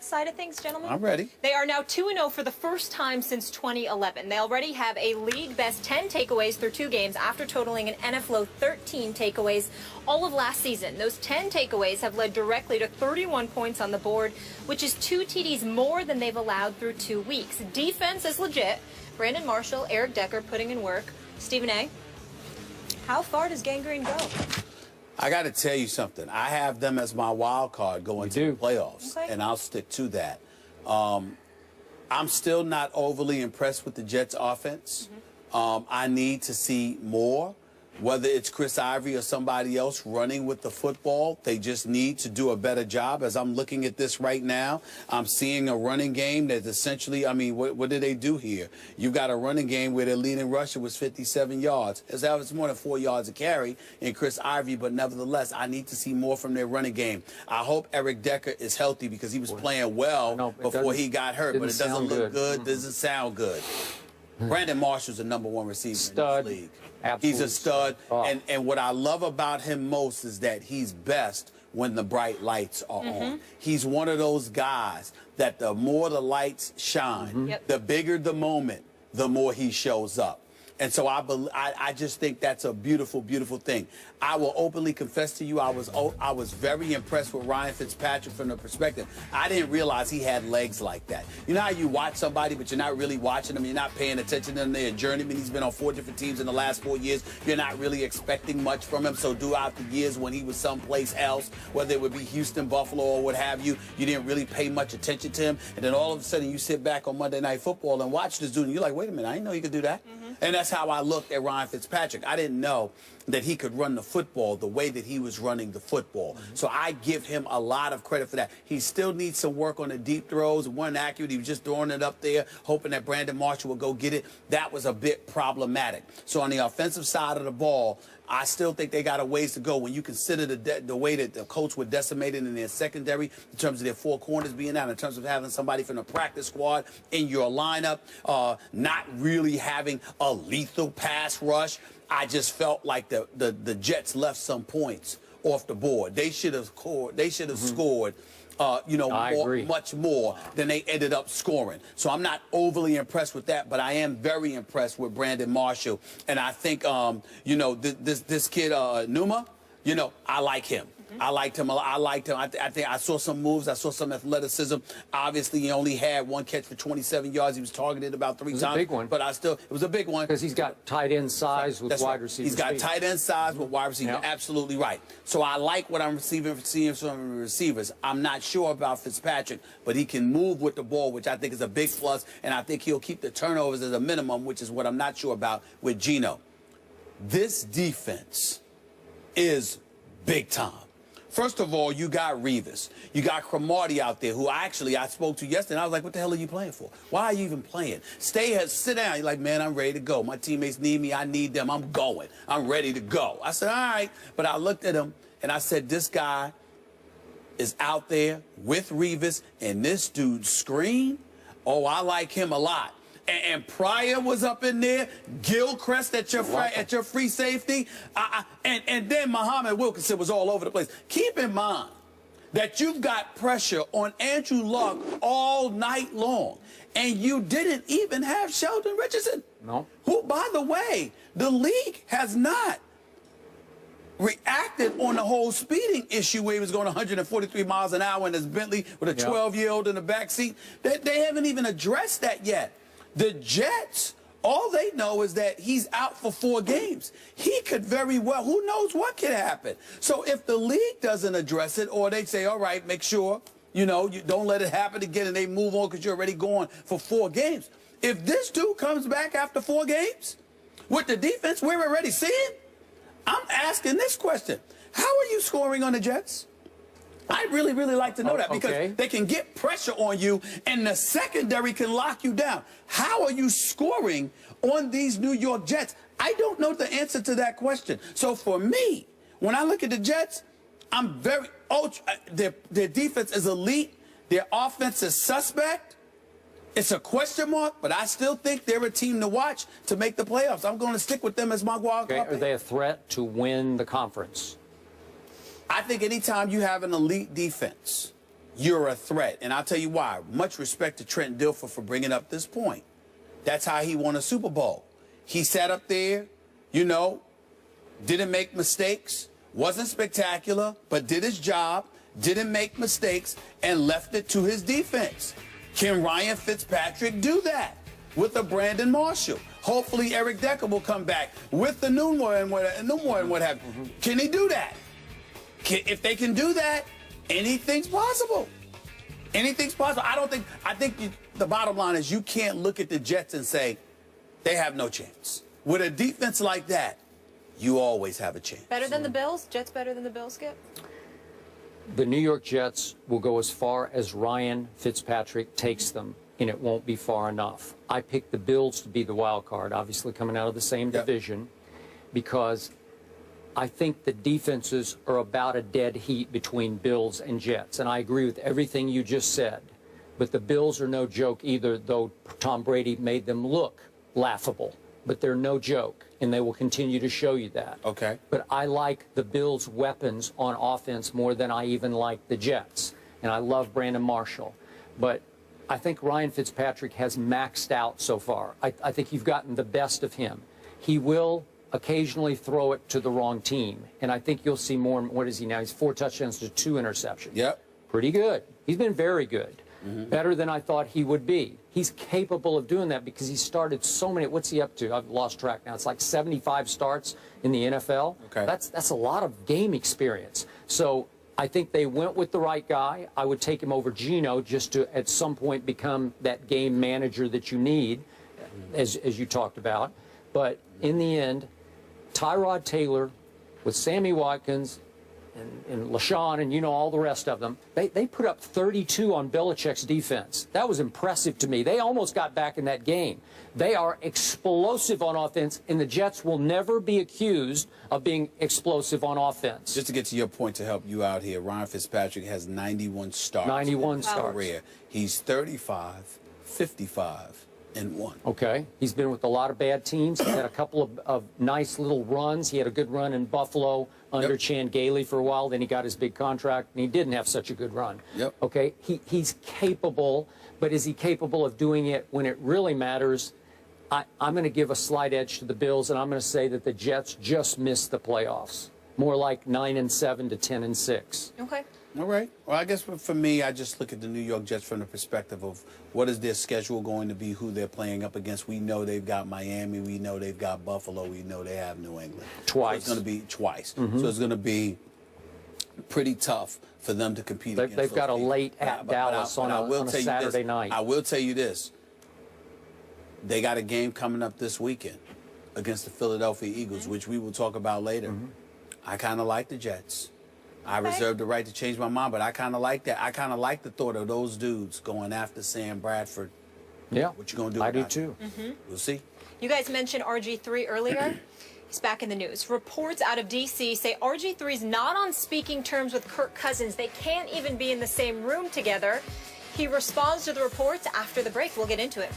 side of things, gentlemen? I'm ready. They are now 2-0 for the first time since 2011. They already have a league-best 10 takeaways through 2 games after totaling an NFL 13 takeaways all of last season. Those 10 takeaways have led directly to 31 points on the board, which is 2 TDs more than they've allowed through 2 weeks. Defense is legit. Brandon Marshall, Eric Decker putting in work. Stephen A., how far does Gangrene go? I got to tell you something. I have them as my wild card going to the playoffs, and I'll stick to that. I'm still not overly impressed with the Jets' offense. I need to see more. Whether it's Chris Ivory or somebody else running with the football, they just need to do a better job. As I'm looking at this right now, I'm seeing a running game that's essentially, I mean, what did they do here? You got a running game where their leading rusher was 57 yards. It's more than 4 yards a carry in Chris Ivory, but nevertheless, I need to see more from their running game. I hope Eric Decker is healthy because he was playing well before he got hurt, but it doesn't look good, doesn't sound good. Brandon Marshall's the #1 receiver in this league. He's a stud, and what I love about him most is that he's best when the bright lights are on. He's one of those guys that the more the lights shine, the bigger the moment, the more he shows up. And so I just think that's a beautiful, beautiful thing. I will openly confess to you, I was very impressed with Ryan Fitzpatrick from the perspective. I didn't realize he had legs like that. You know how you watch somebody, but you're not really watching them, you're not paying attention to them. They're a journeyman. He's been on 4 different teams in the last 4 years. You're not really expecting much from him. So throughout the years when he was someplace else, whether it would be Houston, Buffalo, or what have you, you didn't really pay much attention to him. And then all of a sudden you sit back on Monday Night Football and watch this dude, and you're like, wait a minute, I didn't know he could do that. And that's how I looked at Ryan Fitzpatrick. I didn't know that he could run the football the way that he was running the football. So I give him a lot of credit for that. He still needs some work on the deep throws. One accurate, he was just throwing it up there, hoping that Brandon Marshall would go get it. That was a bit problematic. So on the offensive side of the ball, I still think they got a ways to go when you consider the way that the Colts were decimated in their secondary in terms of their 4 corners being out, in terms of having somebody from the practice squad in your lineup, not really having a lethal pass rush. I just felt like the Jets left some points off the board. They should have scored. They should have scored. Much more than they ended up scoring. So I'm not overly impressed with that, but I am very impressed with Brandon Marshall. And I think, this kid, Numa, I like him. I liked him a lot. I think I saw some moves. I saw some athleticism. Obviously, he only had 1 catch for 27 yards. He was targeted about 3 times. It was a big one. But it was a big one. Because he's got tight end size with wide receivers. He's got tight end size with wide receivers. Yep. Absolutely right. So I like what I'm seeing from the receivers. I'm not sure about Fitzpatrick, but he can move with the ball, which I think is a big plus. And I think he'll keep the turnovers as a minimum, which is what I'm not sure about with Geno. This defense is big time. First of all, you got Revis. You got Cromartie out there, who I spoke to yesterday, and I was like, what the hell are you playing for? Why are you even playing? Sit down. You're like, man, I'm ready to go. My teammates need me. I need them. I'm going. I'm ready to go. I said, all right. But I looked at him, and I said, this guy is out there with Revis, and this dude screen. Oh, I like him a lot. And Pryor was up in there, Gilchrist at your free safety, and then Muhammad Wilkinson was all over the place. Keep in mind that you've got pressure on Andrew Luck all night long, and you didn't even have Sheldon Richardson, who, by the way, the league has not reacted on the whole speeding issue where he was going 143 miles an hour in his Bentley with a 12-year-old in the back seat. They haven't even addressed that yet. The Jets, all they know is that he's out for 4 games. He could very well, who knows what could happen. So if the league doesn't address it, or they say, all right, make sure, you don't let it happen again, and they move on because you're already going for 4 games. If this dude comes back after 4 games with the defense we're already seeing, I'm asking this question. How are you scoring on the Jets? I'd really, really like to know that, because they can get pressure on you and the secondary can lock you down. How are you scoring on these New York Jets? I don't know the answer to that question. So for me, when I look at the Jets, I'm very their defense is elite. Their offense is suspect. It's a question mark, but I still think they're a team to watch to make the playoffs. I'm going to stick with them as my wild card. Are they a threat to win the conference? I think anytime you have an elite defense, you're a threat. And I'll tell you why. Much respect to Trent Dilfer for bringing up this point. That's how he won a Super Bowl. He sat up there, you know, didn't make mistakes, wasn't spectacular, but did his job, didn't make mistakes, and left it to his defense. Can Ryan Fitzpatrick do that with a Brandon Marshall? Hopefully Eric Decker will come back with the Newmore and what have you. Can he do that? If they can do that, anything's possible. Anything's possible. I think the bottom line is you can't look at the Jets and say they have no chance. With a defense like that, you always have a chance. Better than the Bills? Jets better than the Bills, Skip? The New York Jets will go as far as Ryan Fitzpatrick takes them, and it won't be far enough. I picked the Bills to be the wild card, obviously coming out of the same division, because I think the defenses are about a dead heat between Bills and Jets. And I agree with everything you just said. But the Bills are no joke either, though Tom Brady made them look laughable. But they're no joke, and they will continue to show you that. Okay. But I like the Bills' weapons on offense more than I even like the Jets. And I love Brandon Marshall. But I think Ryan Fitzpatrick has maxed out so far. I think you've gotten the best of him. He will occasionally throw it to the wrong team. And I think you'll see more. What is he now? He's 4 touchdowns to 2 interceptions. Yep. Pretty good. He's been very good. Better than I thought he would be. He's capable of doing that because he started so many. What's he up to? I've lost track now. It's like 75 starts in the NFL. Okay. That's a lot of game experience. So I think they went with the right guy. I would take him over Geno just to at some point become that game manager that you need, as you talked about. But in the end, Tyrod Taylor with Sammy Watkins and LaShawn and, you know, all the rest of them, they put up 32 on Belichick's defense. That was impressive to me. They almost got back in that game. They are explosive on offense, and the Jets will never be accused of being explosive on offense. Just to get to your point to help you out here, Ryan Fitzpatrick has 91 starts. 91 starts. Career. He's 35, 55. And 1. Okay. He's been with a lot of bad teams. He had a couple of nice little runs. He had a good run in Buffalo under Chan Gailey for a while. Then he got his big contract, and he didn't have such a good run. Yep. Okay. He's capable, but is he capable of doing it when it really matters? I'm going to give a slight edge to the Bills, and I'm going to say that the Jets just missed the playoffs. More like 9-7 to 10-6. Okay. All right. Well, I guess for me, I just look at the New York Jets from the perspective of what is their schedule going to be, who they're playing up against. We know they've got Miami. We know they've got Buffalo. We know they have New England. Twice. So it's going to be twice. So it's going to be pretty tough for them to compete against They've got a teams. late at Dallas on a Saturday night. I will tell you this. They got a game coming up this weekend against the Philadelphia Eagles, which we will talk about later. I kind of like the Jets. I reserve the right to change my mind, but I kind of like that. I kind of like the thought of those dudes going after Sam Bradford. Yeah. What you going to do? I do too. We'll see. You guys mentioned RG3 earlier. He's back in the news. Reports out of D.C. say RG3 is not on speaking terms with Kirk Cousins. They can't even be in the same room together. He responds to the reports after the break. We'll get into it.